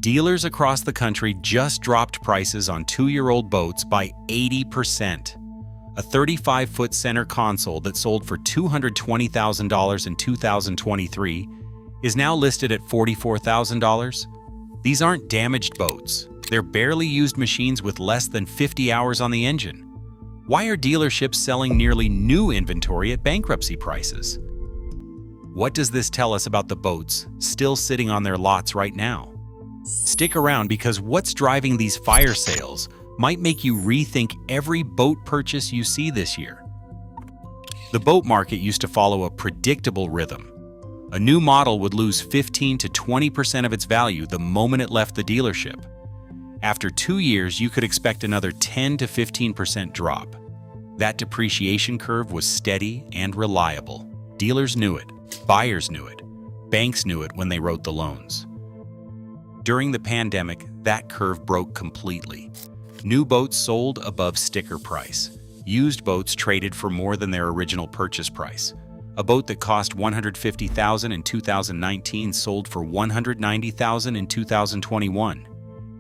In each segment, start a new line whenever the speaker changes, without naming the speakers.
Dealers across the country just dropped prices on 2-year-old boats by 80%. A 35-foot center console that sold for $220,000 in 2023 is now listed at $44,000. These aren't damaged boats. They're barely used machines with less than 50 hours on the engine. Why are dealerships selling nearly new inventory at bankruptcy prices? What does this tell us about the boats still sitting on their lots right now? Stick around, because what's driving these fire sales might make you rethink every boat purchase you see this year. The boat market used to follow a predictable rhythm. A new model would lose 15 to 20% of its value the moment it left the dealership. After 2 years, you could expect another 10 to 15% drop. That depreciation curve was steady and reliable. Dealers knew it, buyers knew it, banks knew it when they wrote the loans. During the pandemic, that curve broke completely. New boats sold above sticker price. Used boats traded for more than their original purchase price. A boat that cost $150,000 in 2019 sold for $190,000 in 2021.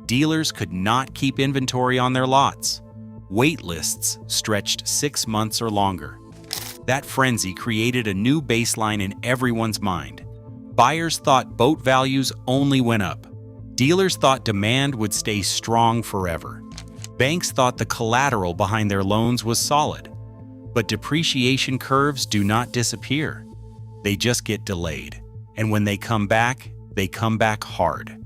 Dealers could not keep inventory on their lots. Wait lists stretched 6 months or longer. That frenzy created a new baseline in everyone's mind. Buyers thought boat values only went up. Dealers thought demand would stay strong forever. Banks thought the collateral behind their loans was solid. But depreciation curves do not disappear. They just get delayed. And when they come back hard.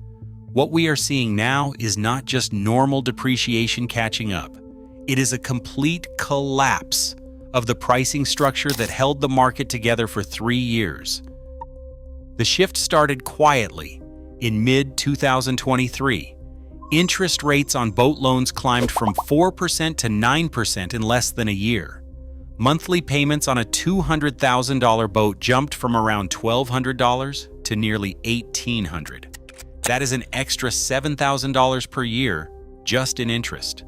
What we are seeing now is not just normal depreciation catching up. It is a complete collapse of the pricing structure that held the market together for 3 years. The shift started quietly. In mid-2023, interest rates on boat loans climbed from 4% to 9% in less than a year. Monthly payments on a $200,000 boat jumped from around $1,200 to nearly $1,800. That is an extra $7,000 per year just in interest.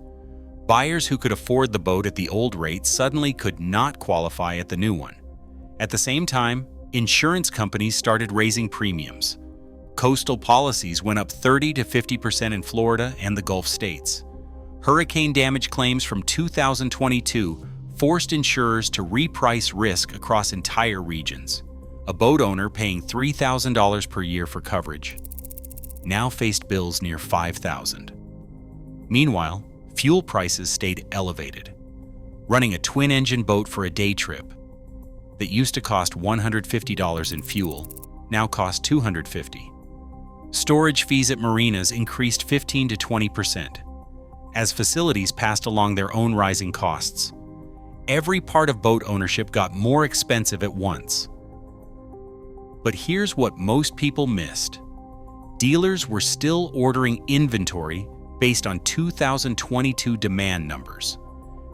Buyers who could afford the boat at the old rate suddenly could not qualify at the new one. At the same time, insurance companies started raising premiums. Coastal policies went up 30 to 50% in Florida and the Gulf states. Hurricane damage claims from 2022 forced insurers to reprice risk across entire regions. A boat owner paying $3,000 per year for coverage now faced bills near $5,000. Meanwhile, fuel prices stayed elevated. Running a twin-engine boat for a day trip that used to cost $150 in fuel now costs $250. Storage fees at marinas increased 15 to 20% as facilities passed along their own rising costs. Every part of boat ownership got more expensive at once. But here's what most people missed. Dealers were still ordering inventory based on 2022 demand numbers.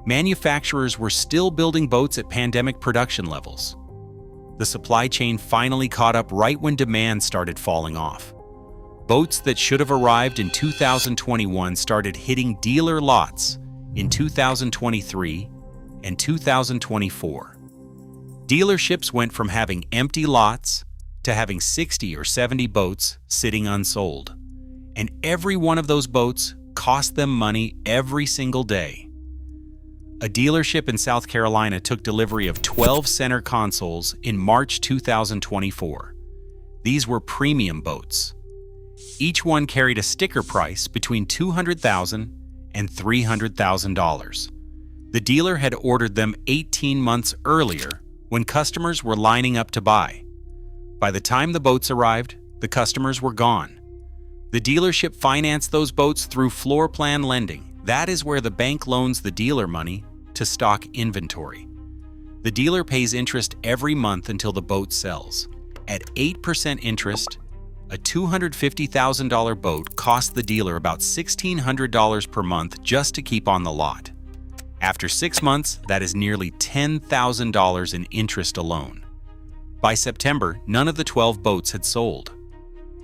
Manufacturers were still building boats at pandemic production levels. The supply chain finally caught up right when demand started falling off. Boats that should have arrived in 2021 started hitting dealer lots in 2023 and 2024. Dealerships went from having empty lots to having 60 or 70 boats sitting unsold. And every one of those boats cost them money every single day. A dealership in South Carolina took delivery of 12 center consoles in March 2024. These were premium boats. Each one carried a sticker price between $200,000 and $300,000. The dealer had ordered them 18 months earlier when customers were lining up to buy. By the time the boats arrived, the customers were gone. The dealership financed those boats through floor plan lending. That is where the bank loans the dealer money to stock inventory. The dealer pays interest every month until the boat sells. At 8% interest, a $250,000 boat cost the dealer about $1,600 per month just to keep on the lot. After 6 months, that is nearly $10,000 in interest alone. By September, none of the 12 boats had sold.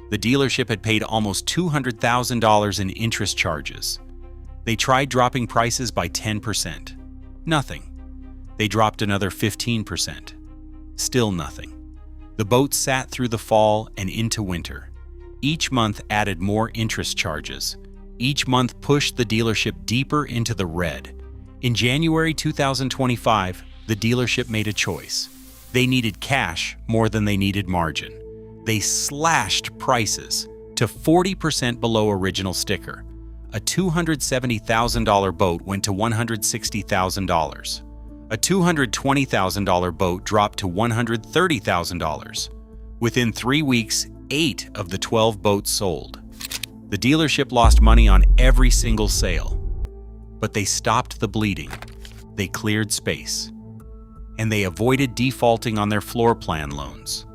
The dealership had paid almost $200,000 in interest charges. They tried dropping prices by 10%. Nothing. They dropped another 15%. Still nothing. The boat sat through the fall and into winter. Each month added more interest charges. Each month pushed the dealership deeper into the red. In January 2025, the dealership made a choice. They needed cash more than they needed margin. They slashed prices to 40% below original sticker. A $270,000 boat went to $160,000. A $220,000 boat dropped to $130,000. Within 3 weeks, 8 of the 12 boats sold. The dealership lost money on every single sale. But they stopped the bleeding. They cleared space. And they avoided defaulting on their floor plan loans.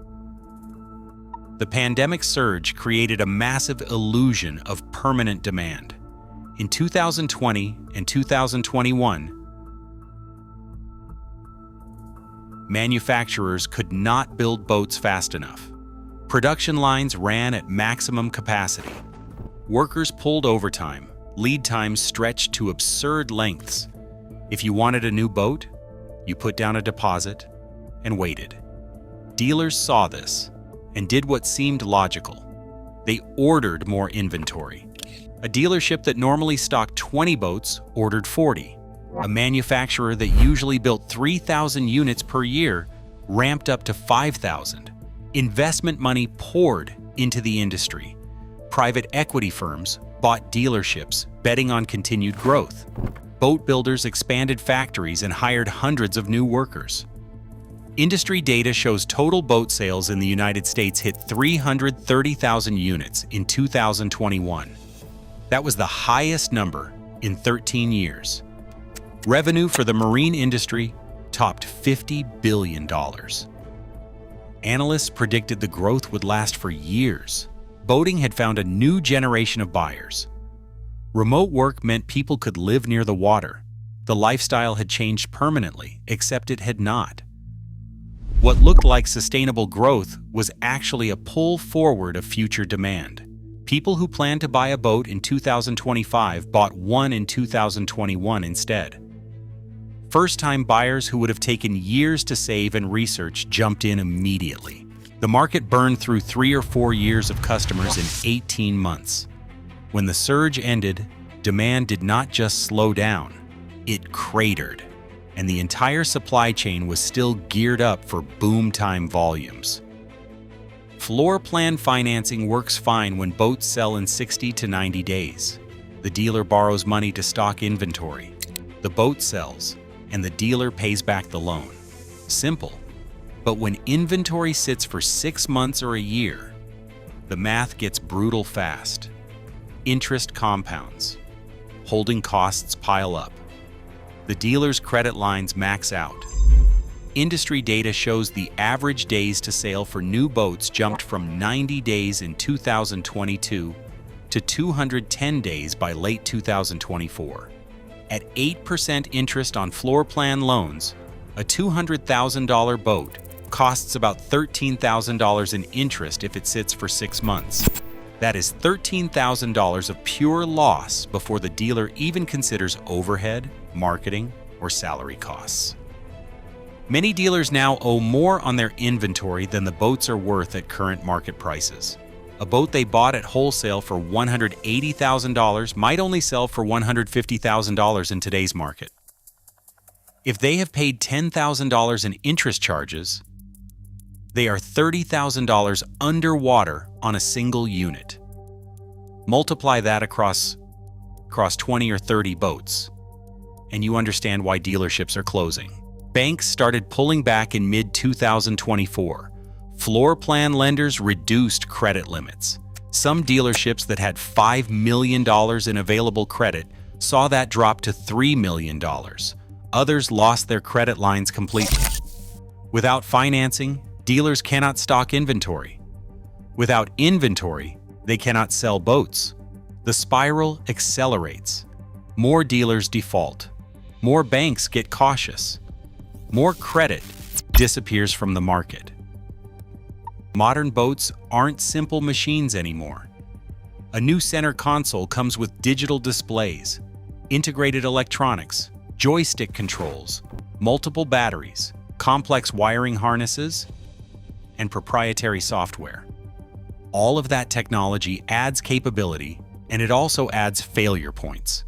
The pandemic surge created a massive illusion of permanent demand. In 2020 and 2021, manufacturers could not build boats fast enough. Production lines ran at maximum capacity. Workers pulled overtime. Lead times stretched to absurd lengths. If you wanted a new boat, you put down a deposit and waited. Dealers saw this and did what seemed logical. They ordered more inventory. A dealership that normally stocked 20 boats ordered 40. A manufacturer that usually built 3,000 units per year ramped up to 5,000. Investment money poured into the industry. Private equity firms bought dealerships, betting on continued growth. Boat builders expanded factories and hired hundreds of new workers. Industry data shows total boat sales in the United States hit 330,000 units in 2021. That was the highest number in 13 years. Revenue for the marine industry topped $50 billion. Analysts predicted the growth would last for years. Boating had found a new generation of buyers. Remote work meant people could live near the water. The lifestyle had changed permanently, except it had not. What looked like sustainable growth was actually a pull forward of future demand. People who planned to buy a boat in 2025 bought one in 2021 instead. First-time buyers who would have taken years to save and research jumped in immediately. The market burned through 3 or 4 years of customers in 18 months. When the surge ended, demand did not just slow down, it cratered, and the entire supply chain was still geared up for boom-time volumes. Floor plan financing works fine when boats sell in 60 to 90 days. The dealer borrows money to stock inventory. The boat sells, and the dealer pays back the loan. Simple. But when inventory sits for 6 months or a year, the math gets brutal fast. Interest compounds. Holding costs pile up. The dealer's credit lines max out. Industry data shows the average days to sale for new boats jumped from 90 days in 2022 to 210 days by late 2024. At 8% interest on floor plan loans, a $200,000 boat costs about $13,000 in interest if it sits for 6 months. That is $13,000 of pure loss before the dealer even considers overhead, marketing, or salary costs. Many dealers now owe more on their inventory than the boats are worth at current market prices. A boat they bought at wholesale for $180,000 might only sell for $150,000 in today's market. If they have paid $10,000 in interest charges, they are $30,000 underwater on a single unit. Multiply that across 20 or 30 boats, and you understand why dealerships are closing. Banks started pulling back in mid-2024. Floor plan lenders reduced credit limits. Some dealerships that had $5 million in available credit saw that drop to $3 million. Others lost their credit lines completely. Without financing, dealers cannot stock inventory. Without inventory, they cannot sell boats. The spiral accelerates. More dealers default. More banks get cautious. More credit disappears from the market. Modern boats aren't simple machines anymore. A new center console comes with digital displays, integrated electronics, joystick controls, multiple batteries, complex wiring harnesses, and proprietary software. All of that technology adds capability, and it also adds failure points.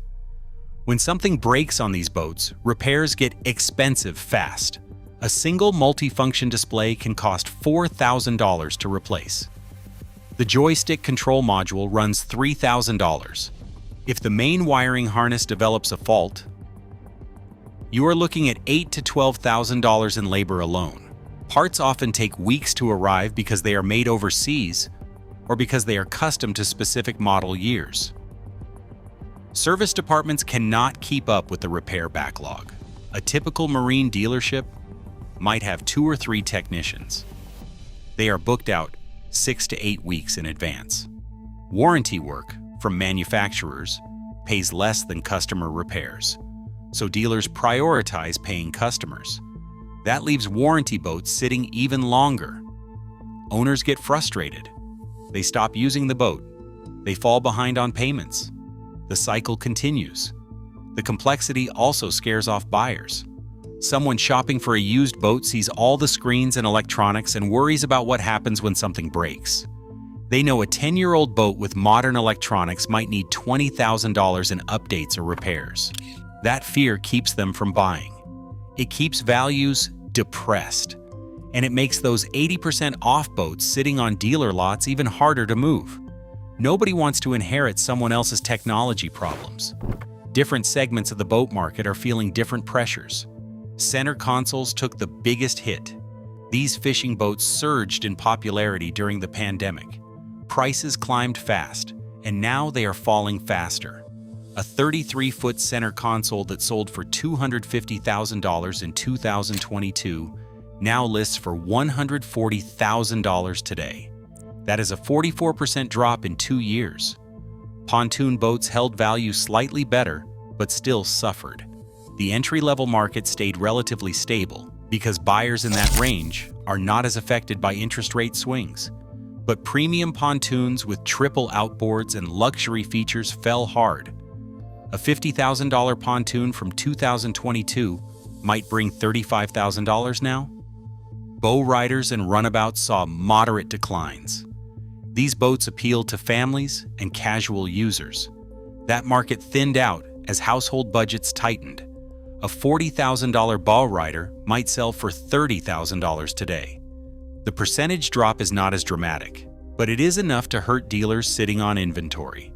When something breaks on these boats, repairs get expensive fast. A single multifunction display can cost $4,000 to replace. The joystick control module runs $3,000. If the main wiring harness develops a fault, you are looking at $8,000 to $12,000 in labor alone. Parts often take weeks to arrive because they are made overseas or because they are custom to specific model years. Service departments cannot keep up with the repair backlog. A typical marine dealership might have 2 or 3 technicians. They are booked out 6 to 8 weeks in advance. Warranty work from manufacturers pays less than customer repairs, so dealers prioritize paying customers. That leaves warranty boats sitting even longer. Owners get frustrated. They stop using the boat. They fall behind on payments. The cycle continues. The complexity also scares off buyers. Someone shopping for a used boat sees all the screens and electronics and worries about what happens when something breaks. They know a 10-year-old boat with modern electronics might need $20,000 in updates or repairs. That fear keeps them from buying. It keeps values depressed, and it makes those 80% off boats sitting on dealer lots even harder to move. Nobody wants to inherit someone else's technology problems. Different segments of the boat market are feeling different pressures. Center consoles took the biggest hit. These fishing boats surged in popularity during the pandemic. Prices climbed fast, and now they are falling faster. A 33-foot center console that sold for $250,000 in 2022 now lists for $140,000 today. That is a 44% drop in 2 years. Pontoon boats held value slightly better, but still suffered. The entry-level market stayed relatively stable because buyers in that range are not as affected by interest rate swings. But premium pontoons with triple outboards and luxury features fell hard. A $50,000 pontoon from 2022 might bring $35,000 now. Bow riders and runabouts saw moderate declines. These boats appealed to families and casual users. That market thinned out as household budgets tightened. A $40,000 bow rider might sell for $30,000 today. The percentage drop is not as dramatic, but it is enough to hurt dealers sitting on inventory.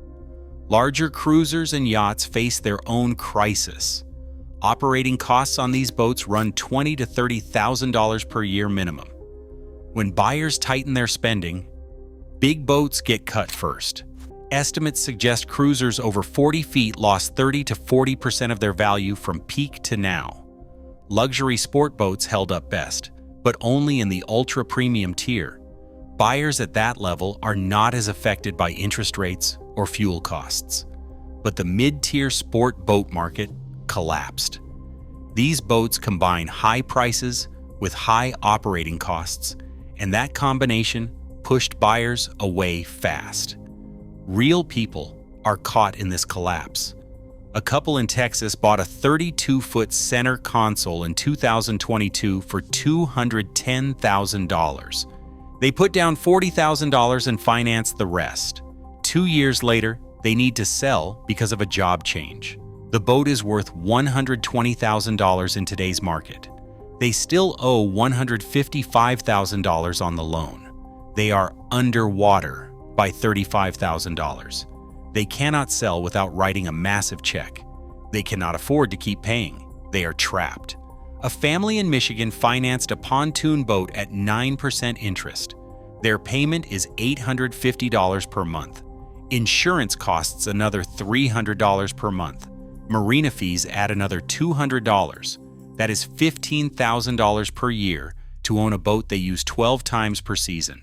Larger cruisers and yachts face their own crisis. Operating costs on these boats run $20,000 to $30,000 per year minimum. When buyers tighten their spending, big boats get cut first. Estimates suggest cruisers over 40 feet lost 30% to 40% of their value from peak to now. Luxury sport boats held up best, but only in the ultra-premium tier. Buyers at that level are not as affected by interest rates or fuel costs. But the mid-tier sport boat market collapsed. These boats combine high prices with high operating costs, and that combination pushed buyers away fast. Real people are caught in this collapse. A couple in Texas bought a 32-foot center console in 2022 for $210,000. They put down $40,000 and financed the rest. 2 years later, they need to sell because of a job change. The boat is worth $120,000 in today's market. They still owe $155,000 on the loan. They are underwater by $35,000. They cannot sell without writing a massive check. They cannot afford to keep paying. They are trapped. A family in Michigan financed a pontoon boat at 9% interest. Their payment is $850 per month. Insurance costs another $300 per month. Marina fees add another $200. That is $15,000 per year to own a boat they use 12 times per season.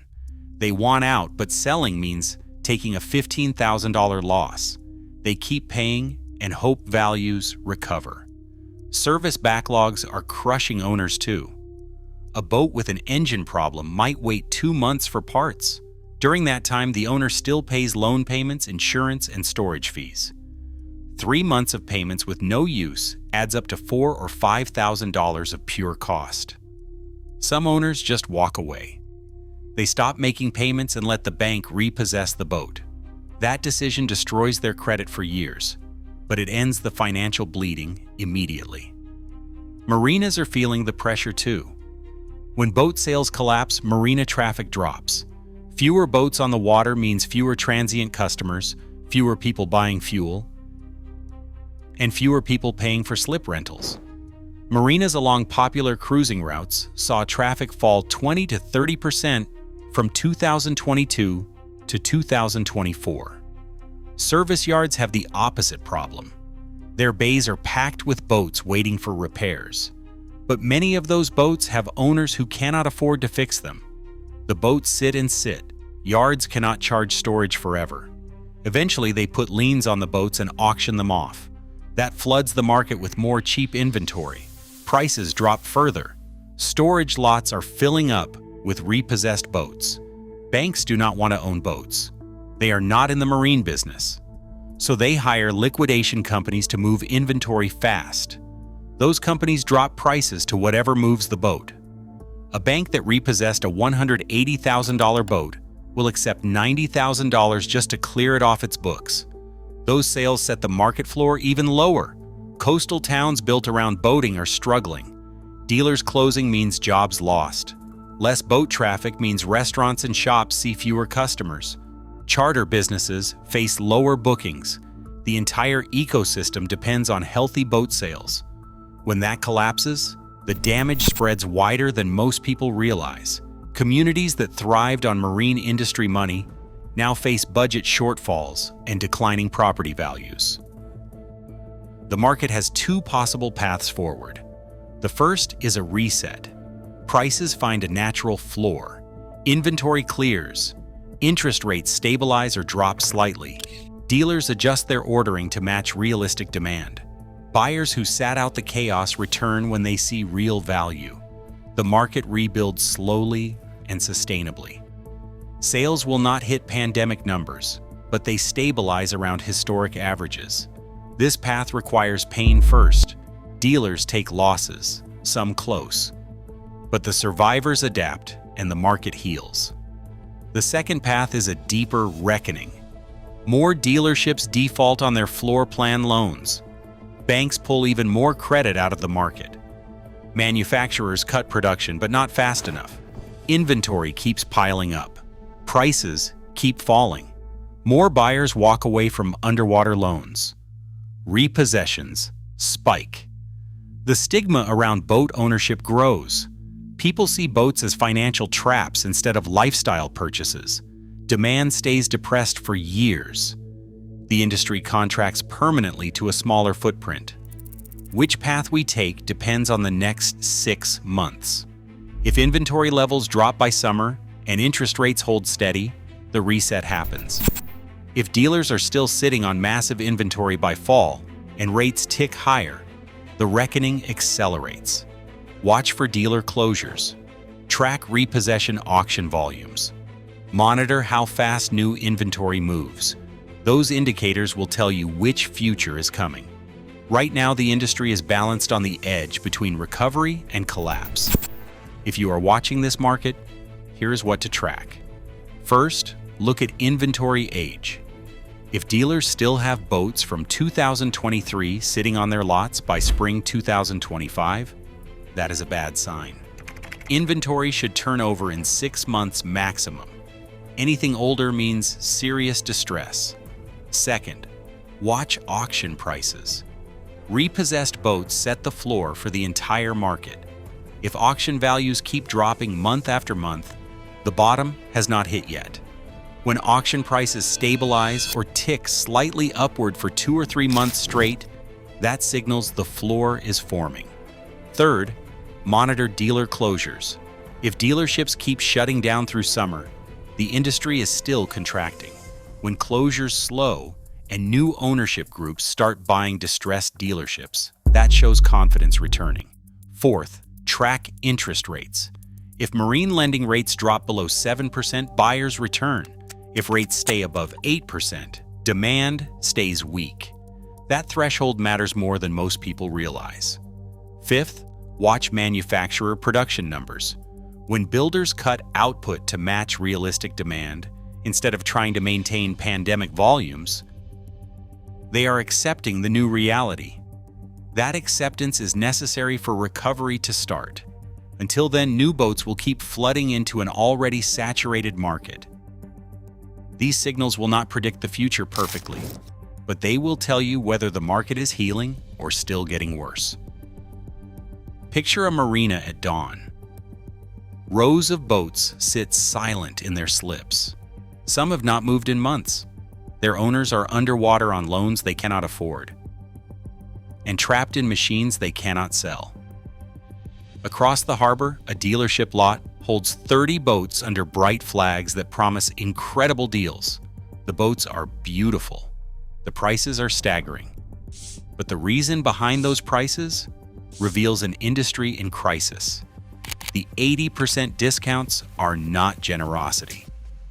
They want out, but selling means taking a $15,000 loss. They keep paying and hope values recover. Service backlogs are crushing owners too. A boat with an engine problem might wait 2 months for parts. During that time, the owner still pays loan payments, insurance, and storage fees. 3 months of payments with no use adds up to $4,000 or $5,000 of pure cost. Some owners just walk away. They stop making payments and let the bank repossess the boat. That decision destroys their credit for years, but it ends the financial bleeding immediately. Marinas are feeling the pressure too. When boat sales collapse, marina traffic drops. Fewer boats on the water means fewer transient customers, fewer people buying fuel, and fewer people paying for slip rentals. Marinas along popular cruising routes saw traffic fall 20 to 30% from 2022 to 2024. Service yards have the opposite problem. Their bays are packed with boats waiting for repairs. But many of those boats have owners who cannot afford to fix them. The boats sit and sit. Yards cannot charge storage forever. Eventually, they put liens on the boats and auction them off. That floods the market with more cheap inventory. Prices drop further. Storage lots are filling up with repossessed boats. Banks do not want to own boats. They are not in the marine business. So they hire liquidation companies to move inventory fast. Those companies drop prices to whatever moves the boat. A bank that repossessed a $180,000 boat will accept $90,000 just to clear it off its books. Those sales set the market floor even lower. Coastal towns built around boating are struggling. Dealers closing means jobs lost. Less boat traffic means restaurants and shops see fewer customers. Charter businesses face lower bookings. The entire ecosystem depends on healthy boat sales. When that collapses, the damage spreads wider than most people realize. Communities that thrived on marine industry money now face budget shortfalls and declining property values. The market has two possible paths forward. The first is a reset. Prices find a natural floor. Inventory clears. Interest rates stabilize or drop slightly. Dealers adjust their ordering to match realistic demand. Buyers who sat out the chaos return when they see real value. The market rebuilds slowly and sustainably. Sales will not hit pandemic numbers, but they stabilize around historic averages. This path requires pain first. Dealers take losses, some close. But the survivors adapt and the market heals. The second path is a deeper reckoning. More dealerships default on their floor plan loans. Banks pull even more credit out of the market. Manufacturers cut production, but not fast enough. Inventory keeps piling up. Prices keep falling. More buyers walk away from underwater loans. Repossessions spike. The stigma around boat ownership grows. People see boats as financial traps instead of lifestyle purchases. Demand stays depressed for years. The industry contracts permanently to a smaller footprint. Which path we take depends on the next 6 months. If inventory levels drop by summer and interest rates hold steady, the reset happens. If dealers are still sitting on massive inventory by fall and rates tick higher, the reckoning accelerates. Watch for dealer closures. Track repossession auction volumes. Monitor how fast new inventory moves. Those indicators will tell you which future is coming. Right now, the industry is balanced on the edge between recovery and collapse. If you are watching this market, here's what to track. First, look at inventory age. If dealers still have boats from 2023 sitting on their lots by spring 2025, that is a bad sign. Inventory should turn over in 6 months maximum. Anything older means serious distress. Second, watch auction prices. Repossessed boats set the floor for the entire market. If auction values keep dropping month after month, the bottom has not hit yet. When auction prices stabilize or tick slightly upward for 2 or 3 months straight, that signals the floor is forming. Third, monitor dealer closures. If dealerships keep shutting down through summer, the industry is still contracting. When closures slow and new ownership groups start buying distressed dealerships, that shows confidence returning. Fourth, track interest rates. If marine lending rates drop below 7%, buyers return. If rates stay above 8%, demand stays weak. That threshold matters more than most people realize. Fifth, watch manufacturer production numbers. When builders cut output to match realistic demand, instead of trying to maintain pandemic volumes, they are accepting the new reality. That acceptance is necessary for recovery to start. Until then, new boats will keep flooding into an already saturated market. These signals will not predict the future perfectly, but they will tell you whether the market is healing or still getting worse. Picture a marina at dawn. Rows of boats sit silent in their slips. Some have not moved in months. Their owners are underwater on loans they cannot afford and trapped in machines they cannot sell. Across the harbor, a dealership lot holds 30 boats under bright flags that promise incredible deals. The boats are beautiful. The prices are staggering. But the reason behind those prices reveals an industry in crisis. The 80% discounts are not generosity.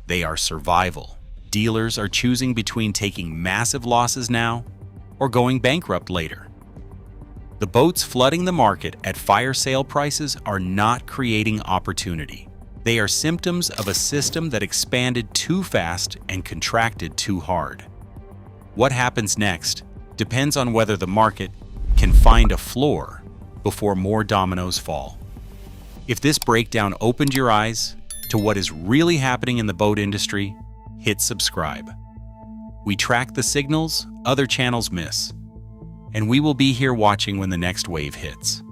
They are survival. Dealers are choosing between taking massive losses now or going bankrupt later. The boats flooding the market at fire sale prices are not creating opportunity. They are symptoms of a system that expanded too fast and contracted too hard. What happens next depends on whether the market can find a floor before more dominoes fall. If this breakdown opened your eyes to what is really happening in the boat industry, hit subscribe. We track the signals other channels miss, and we will be here watching when the next wave hits.